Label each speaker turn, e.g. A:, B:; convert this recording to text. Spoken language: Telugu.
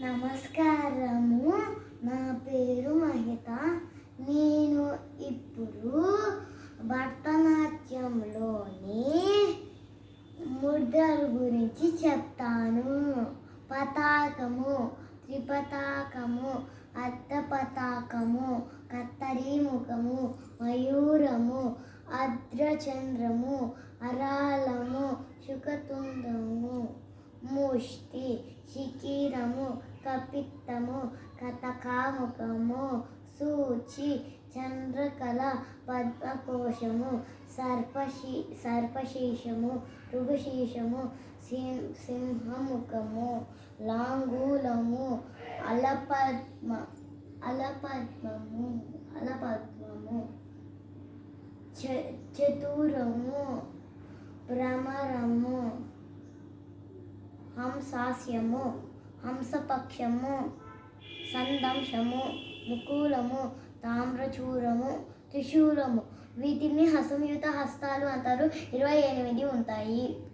A: నమస్కారము. నా పేరు మహిత. నేను ఇప్పుడు భరతనాట్యంలోని ముద్రల గురించి చెప్తాను. పతాకము, త్రిపతాకము, అర్ధపతాకము, కత్తరీముఖము, మయూరము, అర్ధచంద్రము, అరాళము, శుకతుండము, ముష్టి, శిఖిరము, కపిత్తము, కటకాముఖము, సూచి, చంద్రకళ, పద్మకోశము, సర్పశీర్షము, ఋషిశీర్షము, సింహముఖము, లాంగూలము, అలపద్మము, చతురము, భ్రమరము, హంసాస్యము, హంసపక్షము, సందంశము, ముకులము, తామ్రచూరము, త్రిశూలము. వీటిని హసంయుత హస్తాలు అంటారు. 28 ఉంటాయి.